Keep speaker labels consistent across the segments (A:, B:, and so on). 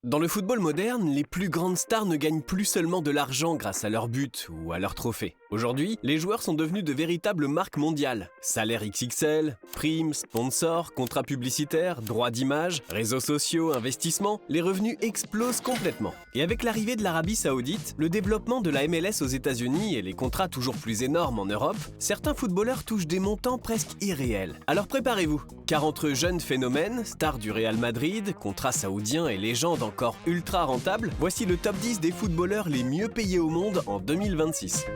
A: Dans le football moderne, les plus grandes stars ne gagnent plus seulement de l'argent grâce à leurs buts ou à leurs trophées. Aujourd'hui, les joueurs sont devenus de véritables marques mondiales. Salaire XXL, primes, sponsors, contrats publicitaires, droits d'image, réseaux sociaux, investissements, les revenus explosent complètement. Et avec l'arrivée de l'Arabie Saoudite, le développement de la MLS aux États-Unis et les contrats toujours plus énormes en Europe, certains footballeurs touchent des montants presque irréels. Alors préparez-vous, car entre jeunes phénomènes, stars du Real Madrid, contrats saoudiens et légendes encore ultra rentables, voici le top 10 des footballeurs les mieux payés au monde en 2026.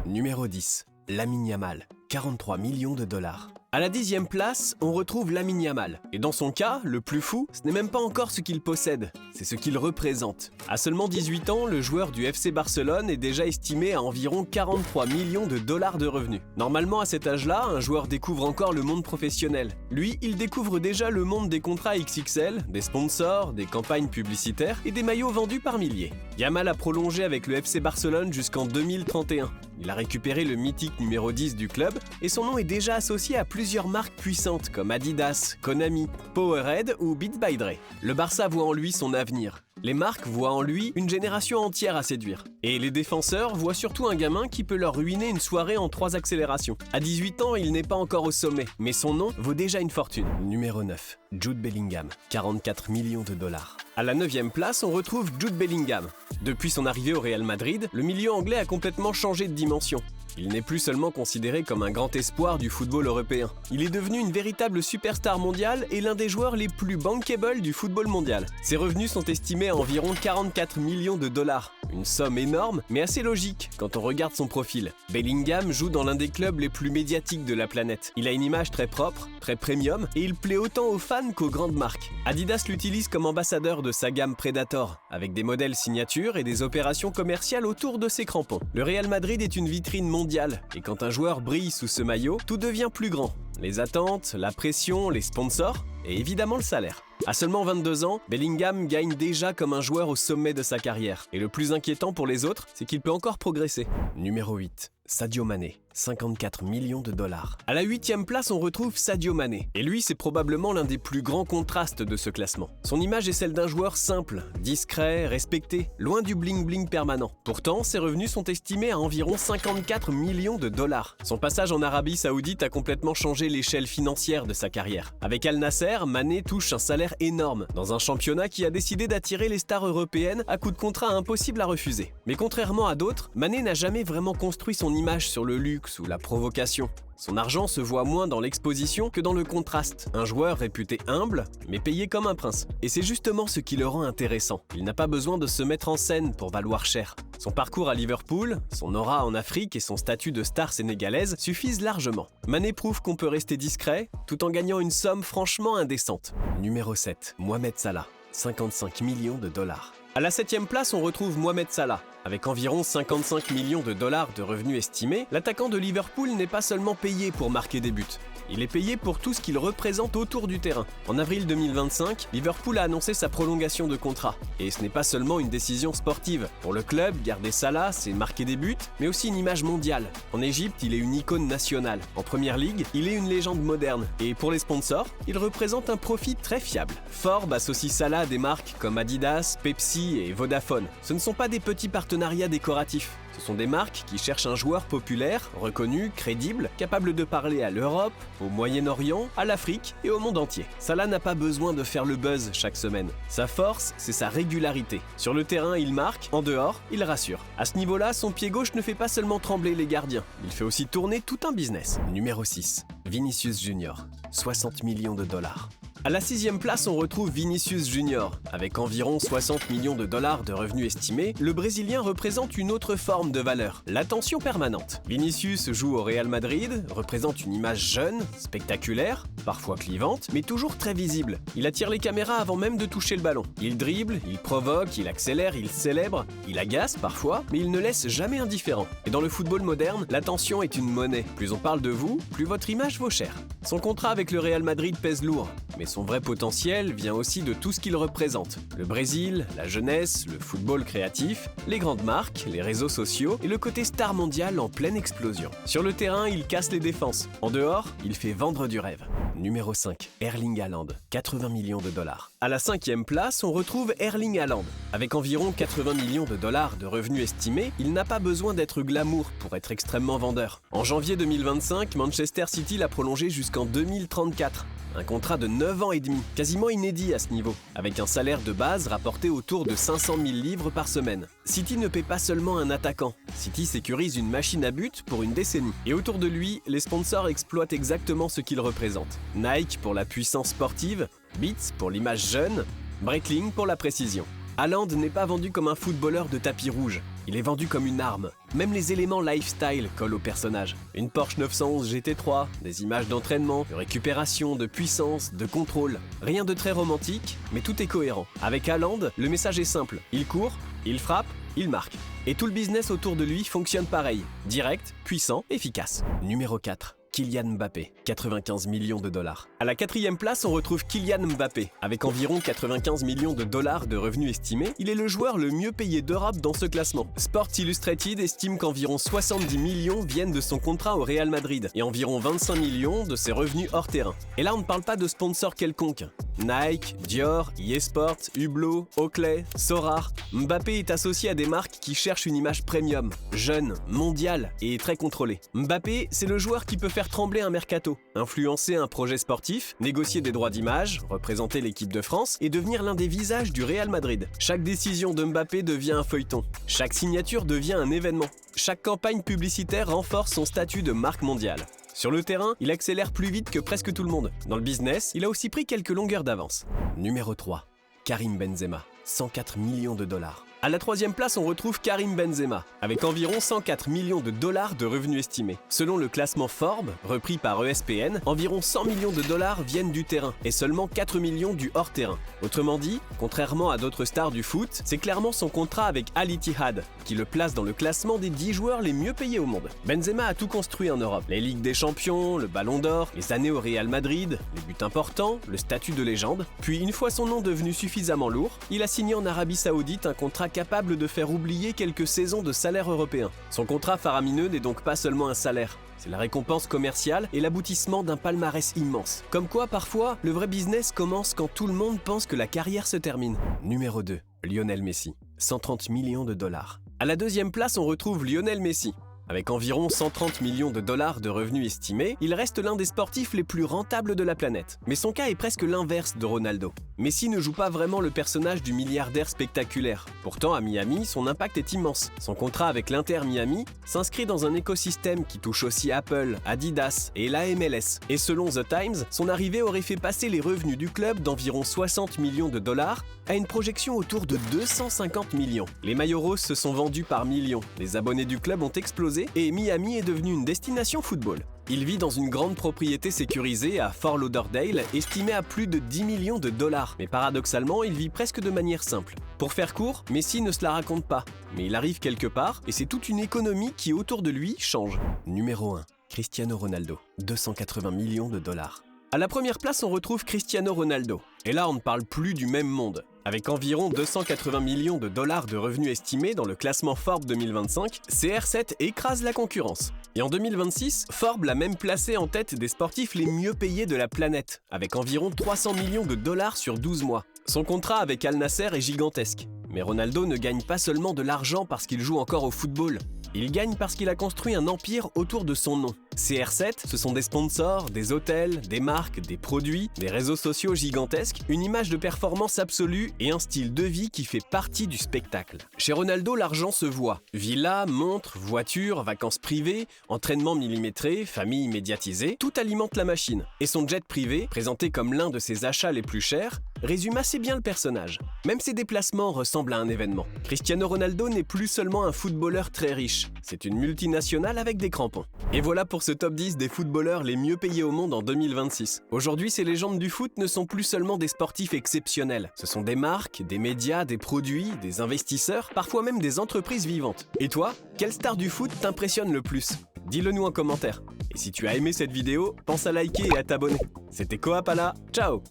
A: Numéro 10. Lamine Yamal, 43 millions de dollars. À la 10e place, on retrouve Lamine Yamal. Et dans son cas, le plus fou, ce n'est même pas encore ce qu'il possède, c'est ce qu'il représente. À seulement 18 ans, le joueur du FC Barcelone est déjà estimé à environ 43 millions de dollars de revenus. Normalement, à cet âge-là, un joueur découvre encore le monde professionnel. Lui, il découvre déjà le monde des contrats XXL, des sponsors, des campagnes publicitaires et des maillots vendus par milliers. Yamal a prolongé avec le FC Barcelone jusqu'en 2031. Il a récupéré le mythique numéro 10 du club et son nom est déjà associé à plusieurs marques puissantes comme Adidas, Konami, Powerade ou Beats by Dre. Le Barça voit en lui son avenir. Les marques voient en lui une génération entière à séduire. Et les défenseurs voient surtout un gamin qui peut leur ruiner une soirée en 3 accélérations. À 18 ans, il n'est pas encore au sommet, mais son nom vaut déjà une fortune. Numéro 9. Jude Bellingham, 44 millions de dollars. À la 9e place, on retrouve Jude Bellingham. Depuis son arrivée au Real Madrid, le milieu anglais a complètement changé de dimension. Il n'est plus seulement considéré comme un grand espoir du football européen. Il est devenu une véritable superstar mondiale et l'un des joueurs les plus bankable du football mondial. Ses revenus sont estimés à environ 44 millions de dollars. Une somme énorme, mais assez logique quand on regarde son profil. Bellingham joue dans l'un des clubs les plus médiatiques de la planète. Il a une image très propre, très premium, et il plaît autant aux fans qu'aux grandes marques. Adidas l'utilise comme ambassadeur de sa gamme Predator, avec des modèles signatures et des opérations commerciales autour de ses crampons. Le Real Madrid est une vitrine mondiale, et quand un joueur brille sous ce maillot, tout devient plus grand. Les attentes, la pression, les sponsors, et évidemment le salaire. À seulement 22 ans, Bellingham gagne déjà comme un joueur au sommet de sa carrière. Et le plus inquiétant pour les autres, c'est qu'il peut encore progresser. Numéro 8. Sadio Mané, 54 millions de dollars. À la 8e place, on retrouve Sadio Mané. Et lui, c'est probablement l'un des plus grands contrastes de ce classement. Son image est celle d'un joueur simple, discret, respecté, loin du bling-bling permanent. Pourtant, ses revenus sont estimés à environ 54 millions de dollars. Son passage en Arabie Saoudite a complètement changé l'échelle financière de sa carrière. Avec Al Nasser, Mané touche un salaire énorme, dans un championnat qui a décidé d'attirer les stars européennes à coups de contrat impossibles à refuser. Mais contrairement à d'autres, Mané n'a jamais vraiment construit son image sur le luxe ou la provocation. Son argent se voit moins dans l'exposition que dans le contraste. Un joueur réputé humble, mais payé comme un prince. Et c'est justement ce qui le rend intéressant. Il n'a pas besoin de se mettre en scène pour valoir cher. Son parcours à Liverpool, son aura en Afrique et son statut de star sénégalaise suffisent largement. Mané prouve qu'on peut rester discret, tout en gagnant une somme franchement indécente. Numéro 7. Mohamed Salah, 55 millions de dollars. À la 7e place, on retrouve Mohamed Salah. Avec environ 55 millions de dollars de revenus estimés, l'attaquant de Liverpool n'est pas seulement payé pour marquer des buts. Il est payé pour tout ce qu'il représente autour du terrain. En avril 2025, Liverpool a annoncé sa prolongation de contrat. Et ce n'est pas seulement une décision sportive. Pour le club, garder Salah, c'est marquer des buts, mais aussi une image mondiale. En Égypte, il est une icône nationale. En Première Ligue, il est une légende moderne. Et pour les sponsors, il représente un profit très fiable. Forbes associe Salah à des marques comme Adidas, Pepsi et Vodafone. Ce ne sont pas des petits partenariats décoratifs. Ce sont des marques qui cherchent un joueur populaire, reconnu, crédible, capable de parler à l'Europe, au Moyen-Orient, à l'Afrique et au monde entier. Salah n'a pas besoin de faire le buzz chaque semaine. Sa force, c'est sa régularité. Sur le terrain, il marque, en dehors, il rassure. À ce niveau-là, son pied gauche ne fait pas seulement trembler les gardiens, il fait aussi tourner tout un business. Numéro 6. Vinicius Junior, 60 millions de dollars. À la 6e place, on retrouve Vinicius Junior. Avec environ 60 millions de dollars de revenus estimés, le Brésilien représente une autre forme de valeur, l'attention permanente. Vinicius joue au Real Madrid, représente une image jeune, spectaculaire, parfois clivante, mais toujours très visible. Il attire les caméras avant même de toucher le ballon. Il dribble, il provoque, il accélère, il célèbre, il agace parfois, mais il ne laisse jamais indifférent. Et dans le football moderne, l'attention est une monnaie. Plus on parle de vous, plus votre image vaut cher. Son contrat avec le Real Madrid pèse lourd, mais son son vrai potentiel vient aussi de tout ce qu'il représente. Le Brésil, la jeunesse, le football créatif, les grandes marques, les réseaux sociaux et le côté star mondial en pleine explosion. Sur le terrain, il casse les défenses. En dehors, il fait vendre du rêve. Numéro 5. Erling Haaland, 80 millions de dollars. À la 5e place, on retrouve Erling Haaland. Avec environ 80 millions de dollars de revenus estimés, il n'a pas besoin d'être glamour pour être extrêmement vendeur. En janvier 2025, Manchester City l'a prolongé jusqu'en 2034. Un contrat de 9 ans et demi, quasiment inédit à ce niveau, avec un salaire de base rapporté autour de 500 000 livres par semaine. City ne paie pas seulement un attaquant, City sécurise une machine à but pour une décennie. Et autour de lui, les sponsors exploitent exactement ce qu'il représente. Nike pour la puissance sportive, Beats pour l'image jeune, Breitling pour la précision. Haaland n'est pas vendu comme un footballeur de tapis rouge, il est vendu comme une arme. Même les éléments lifestyle collent au personnage. Une Porsche 911 GT3, des images d'entraînement, de récupération, de puissance, de contrôle. Rien de très romantique, mais tout est cohérent. Avec Haaland, le message est simple. Il court, il frappe, il marque. Et tout le business autour de lui fonctionne pareil. Direct, puissant, efficace. Numéro 4. Kylian Mbappé, 95 millions de dollars. À la 4e place, on retrouve Kylian Mbappé. Avec environ 95 millions de dollars de revenus estimés, il est le joueur le mieux payé d'Europe dans ce classement. Sports Illustrated estime qu'environ 70 millions viennent de son contrat au Real Madrid et environ 25 millions de ses revenus hors terrain. Et là, on ne parle pas de sponsors quelconques. Nike, Dior, eSport, Hublot, Oakley, Sorar. Mbappé est associé à des marques qui cherchent une image premium, jeune, mondiale et très contrôlée. Mbappé, c'est le joueur qui peut faire trembler un mercato, influencer un projet sportif, négocier des droits d'image, représenter l'équipe de France et devenir l'un des visages du Real Madrid. Chaque décision de Mbappé devient un feuilleton. Chaque signature devient un événement. Chaque campagne publicitaire renforce son statut de marque mondiale. Sur le terrain, il accélère plus vite que presque tout le monde. Dans le business, il a aussi pris quelques longueurs d'avance. Numéro 3. Karim Benzema, 104 millions de dollars. À la 3e place, on retrouve Karim Benzema, avec environ 104 millions de dollars de revenus estimés. Selon le classement Forbes, repris par ESPN, environ 100 millions de dollars viennent du terrain et seulement 4 millions du hors-terrain. Autrement dit, contrairement à d'autres stars du foot, c'est clairement son contrat avec Al Ittihad qui le place dans le classement des 10 joueurs les mieux payés au monde. Benzema a tout construit en Europe. Les Ligues des Champions, le Ballon d'Or, les années au Real Madrid, les buts importants, le statut de légende. Puis une fois son nom devenu suffisamment lourd, il a signé en Arabie Saoudite un contrat capable de faire oublier quelques saisons de salaire européen. Son contrat faramineux n'est donc pas seulement un salaire, c'est la récompense commerciale et l'aboutissement d'un palmarès immense. Comme quoi, parfois, le vrai business commence quand tout le monde pense que la carrière se termine. Numéro 2. Lionel Messi, 130 millions de dollars. À la 2e place, on retrouve Lionel Messi. Avec environ 130 millions de dollars de revenus estimés, il reste l'un des sportifs les plus rentables de la planète. Mais son cas est presque l'inverse de Ronaldo. Messi ne joue pas vraiment le personnage du milliardaire spectaculaire. Pourtant, à Miami, son impact est immense. Son contrat avec l'Inter Miami s'inscrit dans un écosystème qui touche aussi Apple, Adidas et la MLS. Et selon The Times, son arrivée aurait fait passer les revenus du club d'environ 60 millions de dollars à une projection autour de 250 millions. Les maillots roses se sont vendus par millions. Les abonnés du club ont explosé et Miami est devenu une destination football. Il vit dans une grande propriété sécurisée à Fort Lauderdale, estimée à plus de 10 millions de dollars. Mais paradoxalement, il vit presque de manière simple. Pour faire court, Messi ne se la raconte pas. Mais il arrive quelque part et c'est toute une économie qui autour de lui change. Numéro 1. Cristiano Ronaldo, 280 millions de dollars. À la première place, on retrouve Cristiano Ronaldo. Et là, on ne parle plus du même monde. Avec environ 280 millions de dollars de revenus estimés dans le classement Forbes 2025, CR7 écrase la concurrence. Et en 2026, Forbes l'a même placé en tête des sportifs les mieux payés de la planète, avec environ 300 millions de dollars sur 12 mois. Son contrat avec Al Nasser est gigantesque. Mais Ronaldo ne gagne pas seulement de l'argent parce qu'il joue encore au football. Il gagne parce qu'il a construit un empire autour de son nom. CR7, ce sont des sponsors, des hôtels, des marques, des produits, des réseaux sociaux gigantesques, une image de performance absolue et un style de vie qui fait partie du spectacle. Chez Ronaldo, l'argent se voit. Villa, montres, voitures, vacances privées, entraînements millimétrés, famille médiatisée, tout alimente la machine. Et son jet privé, présenté comme l'un de ses achats les plus chers, résume assez bien le personnage. Même ses déplacements ressemblent à un événement. Cristiano Ronaldo n'est plus seulement un footballeur très riche, c'est une multinationale avec des crampons. Et voilà pour ce top 10 des footballeurs les mieux payés au monde en 2026. Aujourd'hui, ces légendes du foot ne sont plus seulement des sportifs exceptionnels. Ce sont des marques, des médias, des produits, des investisseurs, parfois même des entreprises vivantes. Et toi, quelle star du foot t'impressionne le plus? Dis-le nous en commentaire. Et si tu as aimé cette vidéo, pense à liker et à t'abonner. C'était Koapala, ciao!